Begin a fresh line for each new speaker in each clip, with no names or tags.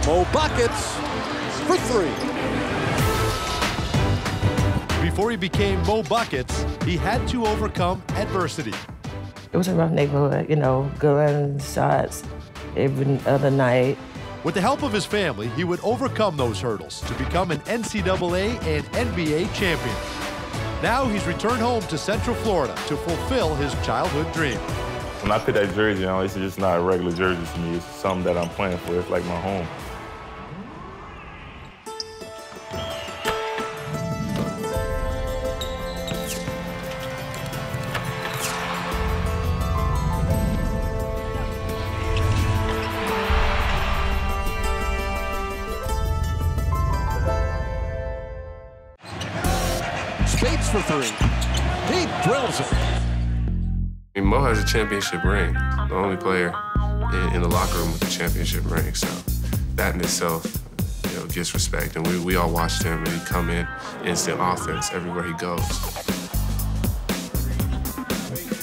Mo Buckets for three.
Before he became Mo Buckets, he had to overcome adversity.
It was a rough neighborhood, you know, guns, shots every other night.
With the help of his family, he would overcome those hurdles to become an NCAA and NBA champion. Now he's returned home to Central Florida to fulfill his childhood dream.
When I put that jersey on, it's just not a regular jersey to me. It's something that I'm playing for. It's like my home.
Spates for three. He drills it.
Mo has a championship ring, the only player in the locker room with a championship ring. So that in itself, you know, gets respect. And we all watched him, and he'd come in instant offense everywhere he goes.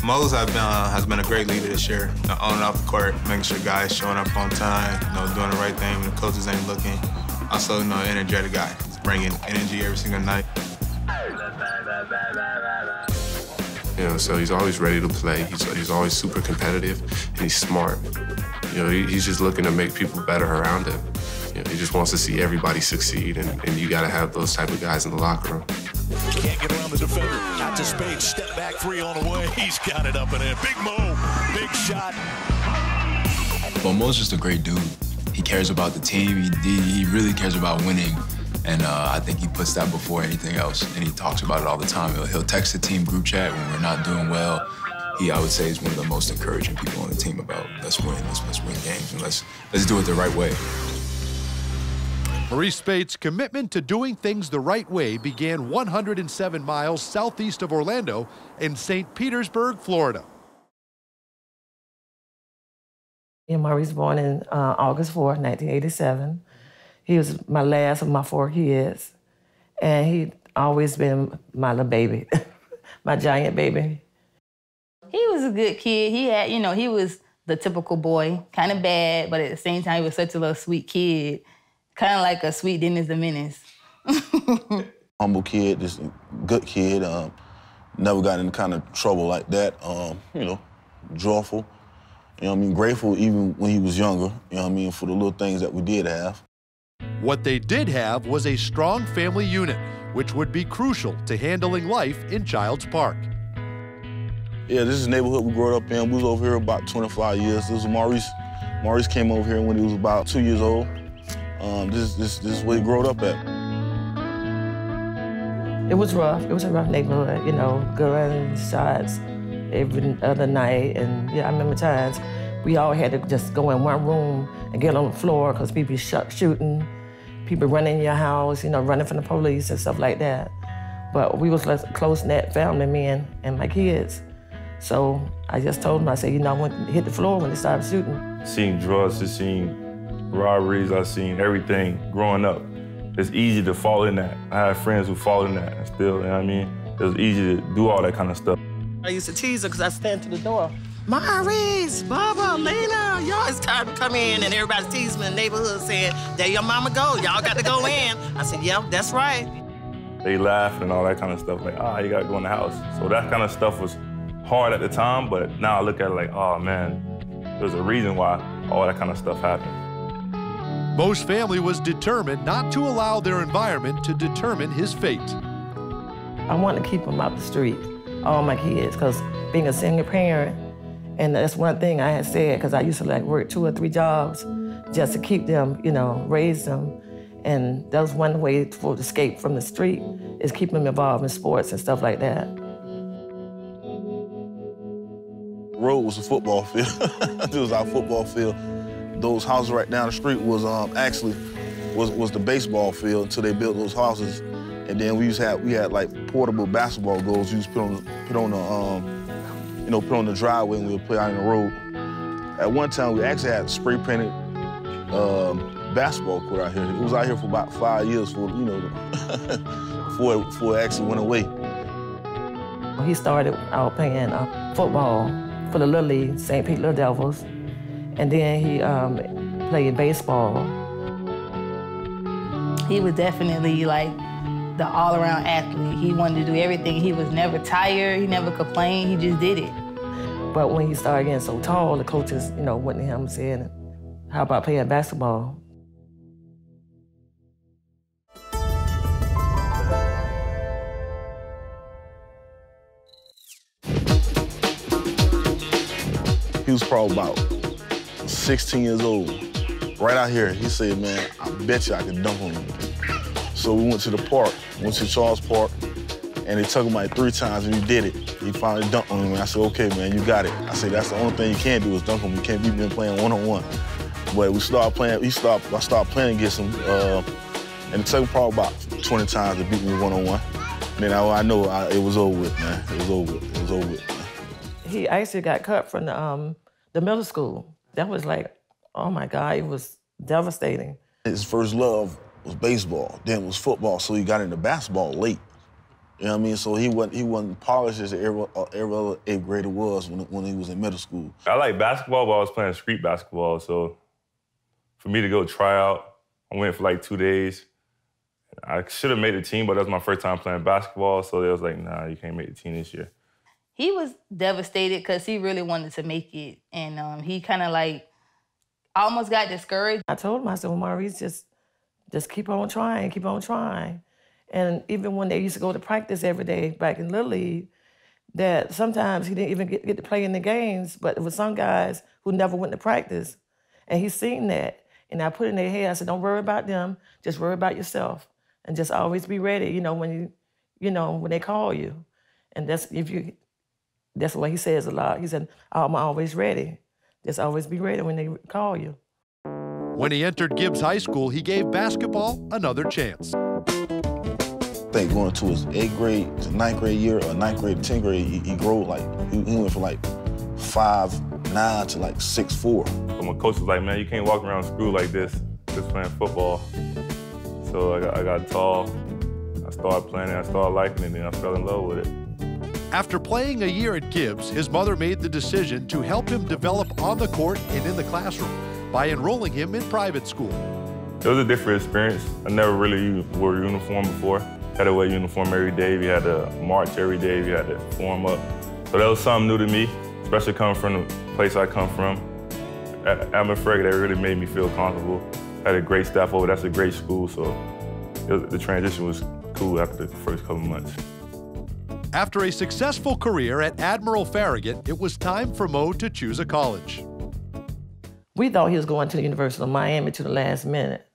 Mo's has been a great leader this year, on and off the court, making sure guys showing up on time, you know, doing the right thing when the coaches ain't looking. Also, you know, an energetic guy, bringing energy every single night.
You know, so he's always ready to play. He's always super competitive, and he's smart. You know, he's just looking to make people better around him. You know, he just wants to see everybody succeed, and you got to have those type of guys in the locker room.
Can't get around the defender. Out to Spates. Step back three on the way. He's got it up and in. Big Mo. Big shot.
Well, Mo's just a great dude. He cares about the team. He really cares about winning. And I think he puts that before anything else, and he talks about it all the time. He'll text the team group chat when we're not doing well. He, I would say, is one of the most encouraging people on the team about let's win games, and let's do it the right way.
Maurice Spates' commitment to doing things the right way began 107 miles southeast of Orlando in St. Petersburg, Florida.
Maurice was born in August 4th, 1987. He was my last of my 4 kids, and he'd always been my little baby, my giant baby.
He was a good kid. He had, you know, he was the typical boy, kind of bad, but at the same time, he was such a little sweet kid, kind of like a sweet Dennis the Menace.
Humble kid, just good kid. Never got in kind of trouble like that. You know, joyful. You know what I mean? Grateful even when he was younger. You know what I mean? For the little things that we did have.
What they did have was a strong family unit, which would be crucial to handling life in Childs Park.
Yeah, this is the neighborhood we grew up in. We was over here about 25 years. This was Maurice. Maurice came over here when he was about 2 years old. This is where he grew up at.
It was rough. It was a rough neighborhood, you know, guns, shots every other night. And yeah, I remember times we all had to just go in one room and get on the floor because people shooting, people running in your house, you know, running from the police and stuff like that. But we was a close-knit family, me and my kids. So I just told them, I said, you know, I want to hit the floor when they started shooting.
Seeing drugs, just seeing robberies, I've seen everything growing up. It's easy to fall in that. I have friends who fall in that and still, you know what I mean? It was easy to do all that kind of stuff.
I used to tease her because I stand to the door. Maurice, Bubba, Lena, y'all, it's time to come in, and everybody's teasing me in the neighborhood saying, there your mama go, y'all got to go in. I said, yeah, that's right.
They laughed and all that kind of stuff, like, you got to go in the house. So that kind of stuff was hard at the time, but now I look at it like, oh man, there's a reason why all that kind of stuff happened.
Mo's family was determined not to allow their environment to determine his fate.
I want to keep them out the street, all my kids, because being a single parent, and that's one thing I had said, because I used to like work 2 or 3 jobs just to keep them, you know, raise them. And that was one way to escape from the street, is keep them involved in sports and stuff like that.
The road was a football field. It was our football field. Those houses right down the street was actually the baseball field until they built those houses. And then we had like portable basketball goals. We used to put on the driveway and we would play out in the road. At one time, we actually had spray painted basketball court out here. It was out here for about 5 years before it actually went away.
He started out playing football for the Little League, St. Pete Little Devils, and then he played baseball.
He was definitely like the all-around athlete. He wanted to do everything. He was never tired. He never complained. He just did it.
But when he started getting so tall, the coaches, went to him and said, "How about playing basketball?"
He was probably about 16 years old. Right out here, he said, "Man, I bet you I can dunk on you." So we went to the park, went to Charles Park, and they took him like 3 times, and he did it. He finally dunked on him, and I said, "Okay, man, you got it." I said, "That's the only thing you can't do is dunk on him. You can't beat me playing one-on-one." But I started playing against him, and it took him probably about 20 times to beat me one-on-one. Then I know it was over with, man. It was over with. It was over with, man.
He actually got cut from the middle school. That was like, oh my God, it was devastating.
His first love was baseball, then it was football, so he got into basketball late. You know what I mean? So he wasn't polished as every other 8th grader was when he was in middle school.
I like basketball, but I was playing street basketball, so for me to go try out, I went for like 2 days. I should have made the team, but that was my first time playing basketball, so they was like, "Nah, you can't make the team this year."
He was devastated because he really wanted to make it, and he kind of like almost got discouraged.
I told him, I said, "Well, Maurice, just keep on trying, keep on trying." And even when they used to go to practice every day back in Little League, that sometimes he didn't even get to play in the games, but there were some guys who never went to practice. And he's seen that. And I put in their head, I said, "Don't worry about them, just worry about yourself. And just always be ready, when they call you." And that's what he says a lot. He said, "I'm always ready. Just always be ready when they call you."
When he entered Gibbs High School, he gave basketball another chance.
I think going to his 8th grade to 9th grade year or 9th grade to 10th grade, he grew he went from like 5'9" to like 6'4".
So my coach was like, "Man, you can't walk around school like this, just playing football." So I got tall. I started playing it, I started liking it, and then I fell in love with it.
After playing a year at Gibbs, his mother made the decision to help him develop on the court and in the classroom by enrolling him in private school.
It was a different experience. I never really wore a uniform before. Had to wear a uniform every day. We had to march every day. We had to form up. So that was something new to me, especially coming from the place I come from. At McFregor, that really made me feel comfortable. Had a great staff over. That's a great school, so the transition was cool after the first couple months.
After a successful career at Admiral Farragut, it was time for Mo to choose a college.
We thought he was going to the University of Miami to the last minute.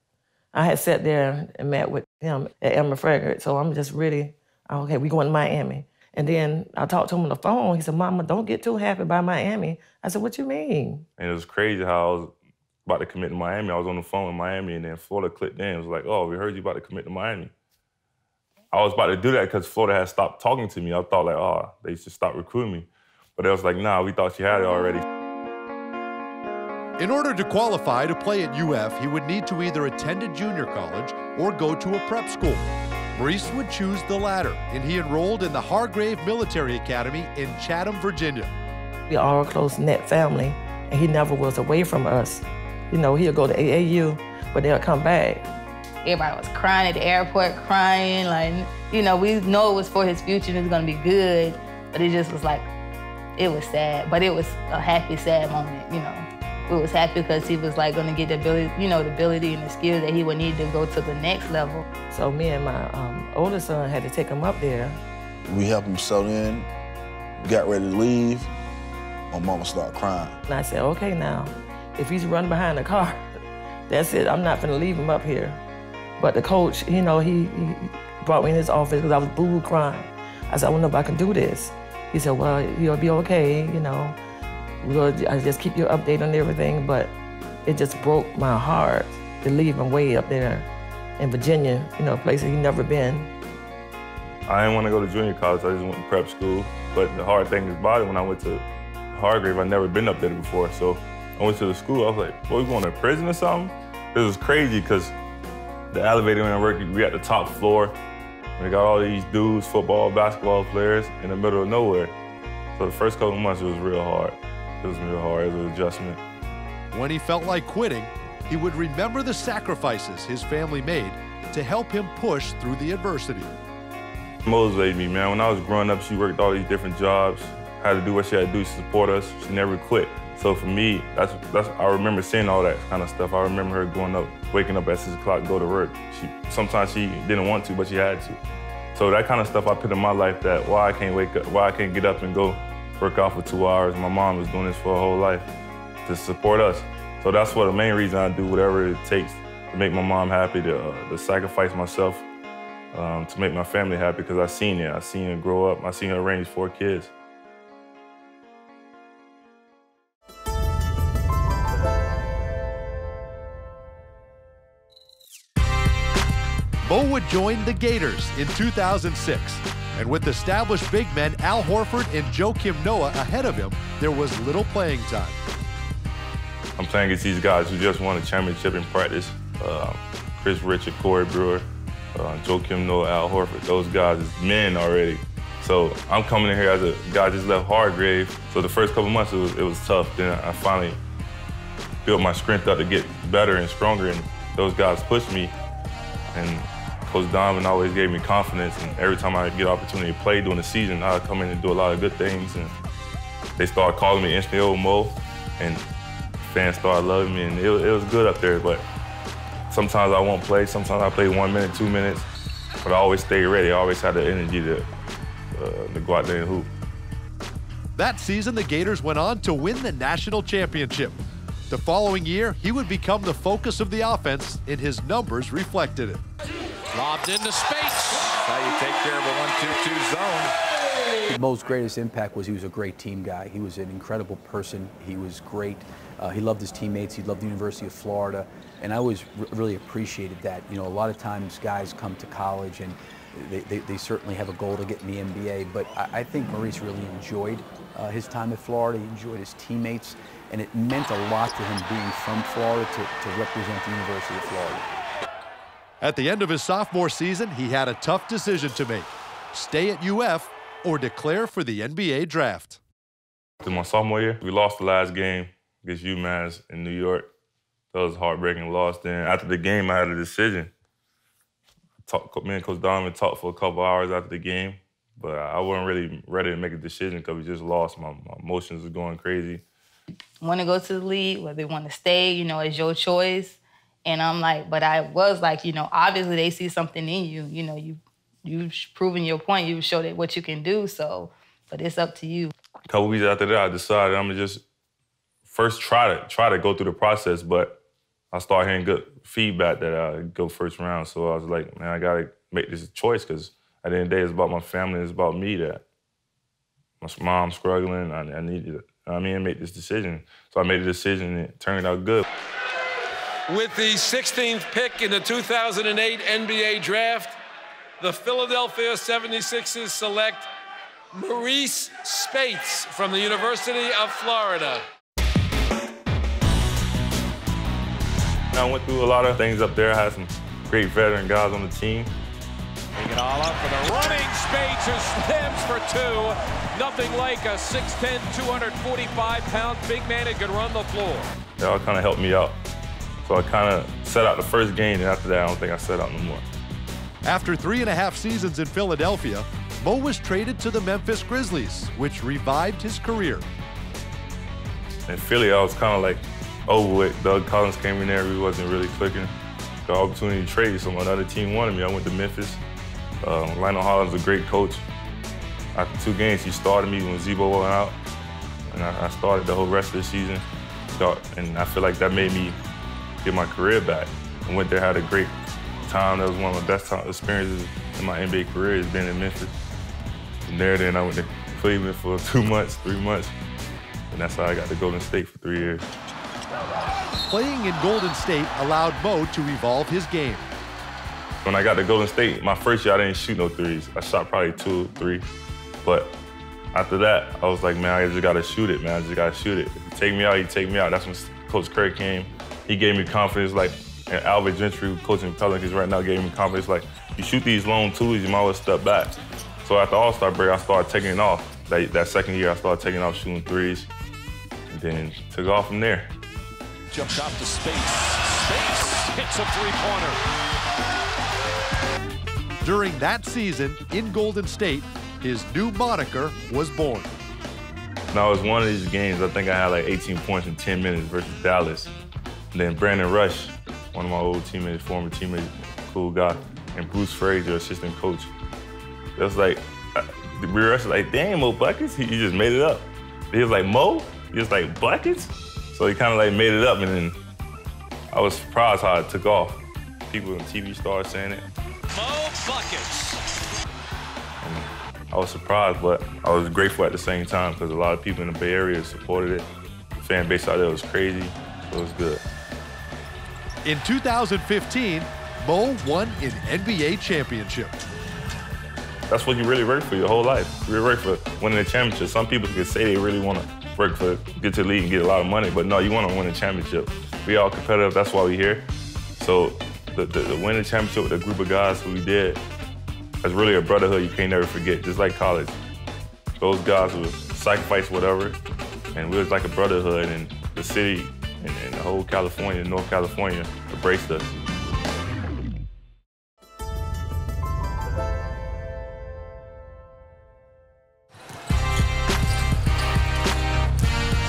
I had sat there and met with him at Admiral Farragut, so I'm just really, okay, we going to Miami. And then I talked to him on the phone. He said, "Mama, don't get too happy by Miami." I said, "What you mean?"
And it was crazy how I was about to commit to Miami. I was on the phone in Miami, and then Florida clicked in. It was like, "Oh, we heard you about to commit to Miami." I was about to do that because Florida had stopped talking to me. I thought like, oh, they should stop recruiting me. But it was like, nah, we thought you had it already.
In order to qualify to play at UF, he would need to either attend a junior college or go to a prep school. Maurice would choose the latter, and he enrolled in the Hargrave Military Academy in Chatham, Virginia.
We are all a close-knit family, and he never was away from us. He'll go to AAU, but they'll come back.
Everybody was crying at the airport, crying. We know it was for his future and it was gonna be good, but it just was like, it was sad, but it was a happy, sad moment, We was happy because he was like gonna get the ability, the ability and the skills that he would need to go to the next level.
So me and my older son had to take him up there.
We helped him settle in, got ready to leave. My mama started crying.
And I said, "Okay now, if he's running behind the car, that's it, I'm not gonna leave him up here." But the coach, he brought me in his office because I was boo-hoo crying. I said, "I don't know if I can do this." He said, "Well, you'll be okay, I just keep you updated on everything." But it just broke my heart to leave him way up there in Virginia, a place that he'd never been.
I didn't want to go to junior college, I just went to prep school. But the hard thing about it, when I went to Hargrave, I'd never been up there before. So I went to the school, I was like, "Boy, we going to prison or something?" It was crazy because the elevator when I worked, we at the top floor. We got all these dudes, football, basketball players in the middle of nowhere. So the first couple of months, it was real hard. It was real hard, it was an adjustment.
When he felt like quitting, he would remember the sacrifices his family made to help him push through the adversity.
Motivated me, man. When I was growing up, she worked all these different jobs, had to do what she had to do to support us. She never quit. So for me, that's I remember seeing all that kind of stuff. I remember her going up, waking up at 6 o'clock, go to work. Sometimes she didn't want to, but she had to. So that kind of stuff I put in my life, that why I can't wake up, why I can't get up and go work out for 2 hours. My mom was doing this for her whole life to support us. So that's what the main reason I do whatever it takes to make my mom happy, to sacrifice myself to make my family happy, because I seen it. I seen her grow up. I seen her raise 4 kids.
Mo would join the Gators in 2006. And with established big men Al Horford and Joakim Noah ahead of him, there was little playing time.
I'm playing against these guys who just won a championship in practice. Chris Richard, Corey Brewer, Joakim Noah, Al Horford. Those guys is men already. So I'm coming in here as a guy just left Hargrave. So the first couple months it was tough. Then I finally built my strength up to get better and stronger, and those guys pushed me. And Coach Donovan always gave me confidence, and every time I get an opportunity to play during the season, I'd come in and do a lot of good things, and they started calling me instantly Old Mo, and fans started loving me, and it was good up there. But sometimes I won't play, sometimes I play 1 minute, 2 minutes, but I always stay ready. I always had the energy to go out there and hoop.
That season, the Gators went on to win the national championship. The following year, he would become the focus of the offense, and his numbers reflected it.
Lobbed into space. How you take care of a 1-2-2 zone.
Mo's greatest impact was he was a great team guy. He was an incredible person. He was great. He loved his teammates. He loved the University of Florida. And I always really appreciated that. You know, a lot of times guys come to college and they certainly have a goal to get in the NBA, but I think Maurice really enjoyed his time at Florida. He enjoyed his teammates, and it meant a lot to him being from Florida to represent the University of Florida.
At the end of his sophomore season, he had a tough decision to make: stay at UF or declare for the NBA draft.
In my sophomore year, we lost the last game against UMass in New York. That was a heartbreaking loss. Then after the game, I had a decision. Me and Coach Donovan talked for a couple hours after the game, but I wasn't really ready to make a decision because we just lost. My emotions were going crazy.
Want to go to the league, whether they want to stay, you know, it's your choice. And I'm like, but I was like, you know, obviously they see something in you. You know, you've proven your point. You've showed it what you can do. So, but it's up to you.
A couple weeks after that, I decided I'm gonna just first try to go through the process. But I started hearing good feedback that I go first round. So I was like, man, I gotta make this choice, because at the end of the day, it's about my family. It's about me. That my mom's struggling. I needed, make this decision. So I made a decision, and it turned out good.
With the 16th pick in the 2008 NBA Draft, the Philadelphia 76ers select Maurice Spates from the University of Florida.
I went through a lot of things up there. I had some great veteran guys on the team.
Take it all up for the running Spates, who slams for two. Nothing like a 6'10", 245-pound big man who can run the floor.
They all kind of helped me out. So I kind of set out the first game, and after that, I don't think I set out no more.
After 3.5 seasons in Philadelphia, Mo was traded to the Memphis Grizzlies, which revived his career.
In Philly, I was kind of like over with. Doug Collins came in there, we wasn't really clicking. Got an opportunity to trade, so another team wanted me. I went to Memphis. Lionel Hollins is a great coach. After 2 games, he started me when Zebo went out, and I started the whole rest of the season. And I feel like that made me get my career back. I went there, had a great time. That was one of my best experiences in my NBA career, is being in Memphis. From there, then I went to Cleveland for 2 months, 3 months, and that's how I got to Golden State for 3 years.
Playing in Golden State allowed Mo to evolve his game.
When I got to Golden State, my first year, I didn't shoot no threes. I shot probably 2 or 3, but after that, I was like, man, I just got to shoot it, man. I just got to shoot it. If you take me out, you take me out. That's when Coach Curry came. He gave me confidence, like, and Albert Gentry, who coaching Pelicans right now, gave me confidence, like, you shoot these long twos, you might as well step back. So after All-Star break, I started taking it off. That second year, I started taking off shooting threes, and then took off from there.
Jumps out to Spates. Spates hits a three-pointer.
During that season in Golden State, his new moniker was born.
Now, it was one of these games, I think I had like 18 points in 10 minutes versus Dallas. And then Brandon Rush, one of my old teammates, former teammates, cool guy, and Bruce Frazier, assistant coach. It was like, we were like, damn, Mo Buckets? He just made it up. He was like, Mo? He was like, Buckets? So he kind of like made it up, and then I was surprised how it took off. People on TV started saying it.
Mo Buckets.
I was surprised, but I was grateful at the same time because a lot of people in the Bay Area supported it. The fan base out there was crazy, so it was good.
In 2015, Mo won an NBA championship.
That's what you really work for your whole life. You really work for winning a championship. Some people could say they really want to work for, get to the league and get a lot of money, but no, you want to win a championship. We all competitive, that's why we're here. So the winning championship with a group of guys who we did, that's really a brotherhood you can't never forget, just like college. Those guys would sacrifice whatever, and we was like a brotherhood, and the city and the whole California, North California, embraced us.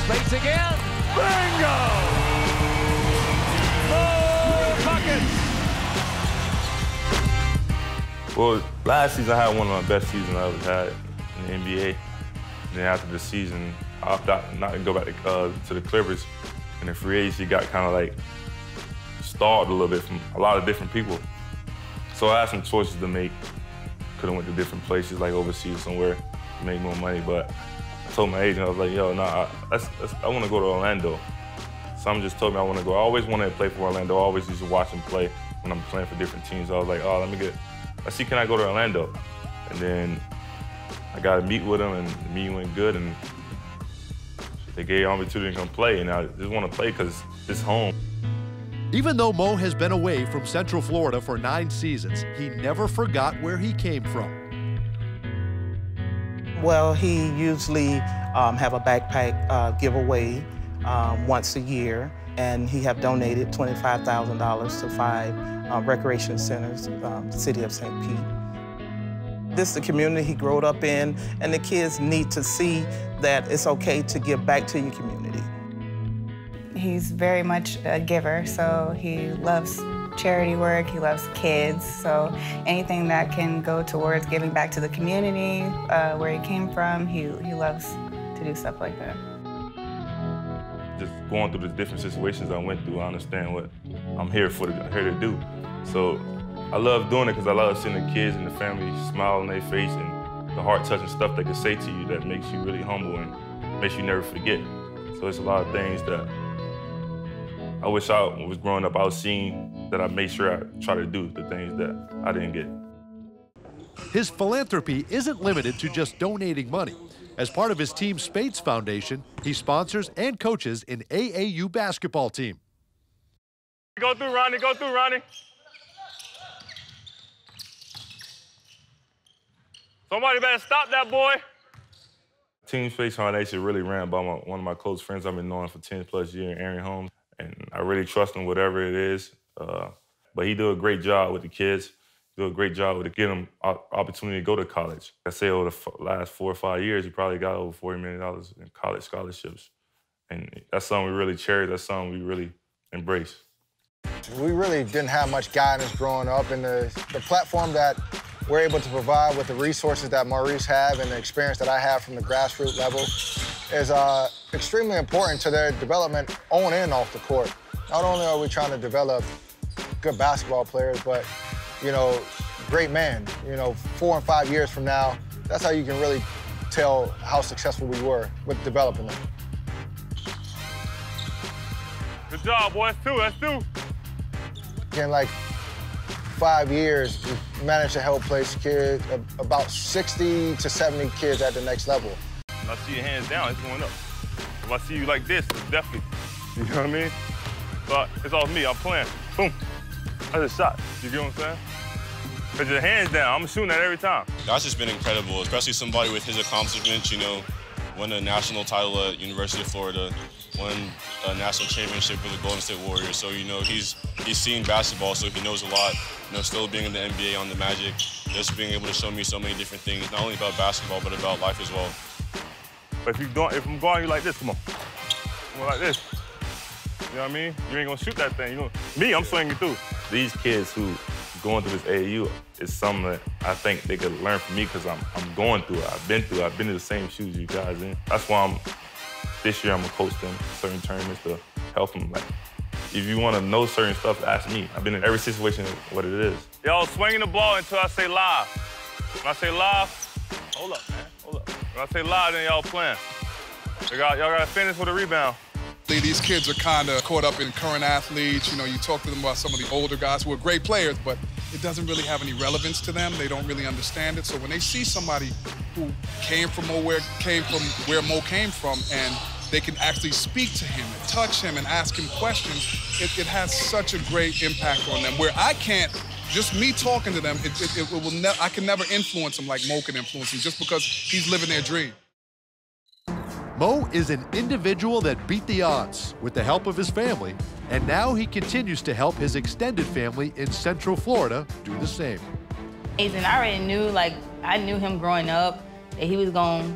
Spates again. Bingo! Mo Buckets!
Well, last season I had one of my best seasons I ever had in the NBA. And then after the season, I opted out not to go back to the Clippers. And the free agency got kind of like stalled a little bit from a lot of different people. So I had some choices to make. Could have went to different places, like overseas somewhere, to make more money. But I told my agent, I was like, yo, nah, I want to go to Orlando. Someone just told me I want to go. I always wanted to play for Orlando. I always used to watch them play when I'm playing for different teams. I was like, oh, let's see, can I go to Orlando? And then I got to meet with them, and the meeting went good, and they gave me the opportunity to come play, and I just want to play because it's home.
Even though Mo has been away from Central Florida for 9 seasons, he never forgot where he came from.
Well, he usually have a backpack giveaway once a year, and he have donated $25,000 to 5 recreation centers, the city of St. Pete. This is the community he grew up in, and the kids need to see that it's okay to give back to your community.
He's very much a giver, so he loves charity work, he loves kids, so anything that can go towards giving back to the community, where he came from, he loves to do stuff like that.
Just going through the different situations I went through, I understand what I'm here to do. So I love doing it because I love seeing the kids and the family smile on their face and the heart-touching stuff they can say to you that makes you really humble and makes you never forget. So it's a lot of things that I wish I was growing up, I was seeing that I made sure I try to do the things that I didn't get.
His philanthropy isn't limited to just donating money. As part of his Team Spates Foundation, he sponsors and coaches an AAU basketball team.
Go through, Ronnie, go through, Ronnie. Somebody better stop that boy. Team Spates Foundation really ran by one of my close friends I've been knowing for 10+ years, Aaron Holmes. And I really trust him, whatever it is. But he do a great job with the kids. Do a great job with getting them opportunity to go to college. I say over the last 4 or 5 years, he probably got over $40 million in college scholarships. And that's something we really cherish. That's something we really embrace.
We really didn't have much guidance growing up, and the platform that we're able to provide with the resources that Maurice have and the experience that I have from the grassroots level is extremely important to their development on and off the court. Not only are we trying to develop good basketball players, but, you know, great men. You know, 4 and 5 years from now, that's how you can really tell how successful we were with developing them.
Good job, boys. That's two.
In like 5 years, we managed to help place kids, about 60 to 70 kids at the next level.
When I see your hands down, it's going up. If I see you like this, it's definitely, you know what I mean? But it's all me, I'm playing. Boom. That's a shot. You get what I'm saying? Put your hands down, I'm shooting that every time.
That's just been incredible, especially somebody with his accomplishments, you know, won a national title at University of Florida, won a national championship with the Golden State Warriors. So, you know, he's he's seen basketball, so he knows a lot. You know, still being in the NBA on the Magic, just being able to show me so many different things, not only about basketball, but about life as well.
But if I'm going you like this, come on. Come on like this. You know what I mean? You ain't gonna shoot that thing. I'm swinging through. These kids who going through this AAU is something that I think they could learn from me because I'm going through it. I've been in the same shoes you guys in. That's why this year I'm gonna coach them certain tournaments to help them. Like, if you want to know certain stuff, ask me. I've been in every situation what it is. Y'all swinging the ball until I say live. When I say live, hold up, man, hold up. When I say live, then y'all playing. Y'all gotta finish with a rebound.
These kids are kind of caught up in current athletes. You know, you talk to them about some of the older guys who are great players, but it doesn't really have any relevance to them. They don't really understand it. So when they see somebody who came from where Mo came from, and they can actually speak to him and touch him and ask him questions, it has such a great impact on them. Where I can't, just me talking to them, I can never influence them like Mo can influence them, just because he's living their dream.
Mo is an individual that beat the odds with the help of his family, and now he continues to help his extended family in Central Florida do the same.
And I already knew, I knew him growing up, that he was going,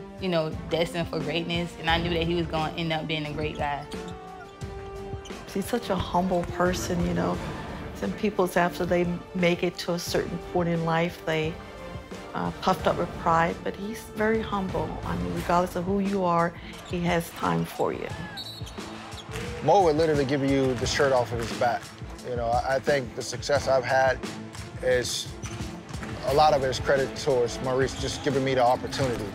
destined for greatness, and I knew that he was going to end up being a great guy.
He's such a humble person, Some people, after they make it to a certain point in life, they puffed up with pride, but he's very humble. I mean, regardless of who you are, he has time for you.
Mo would literally give you the shirt off of his back. I think the success I've had is, a lot of it is credit towards Maurice just giving me the opportunity.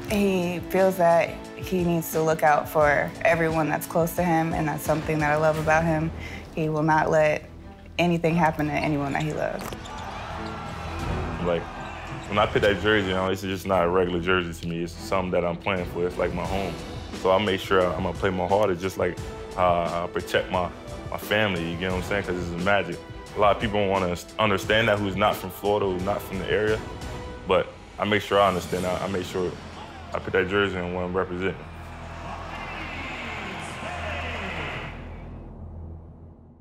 He feels that he needs to look out for everyone that's close to him, and that's something that I love about him. He will not let anything happen to anyone that he loves.
Like, when I put that jersey on, it's just not a regular jersey to me. It's something that I'm playing for. It's like my home. So I make sure I'm gonna play my hardest, just like I protect my family, you get what I'm saying? Because it's Magic. A lot of people don't want to understand that, who's not from Florida, who's not from the area. But I make sure I understand that. I make sure I put that jersey on when I'm representing.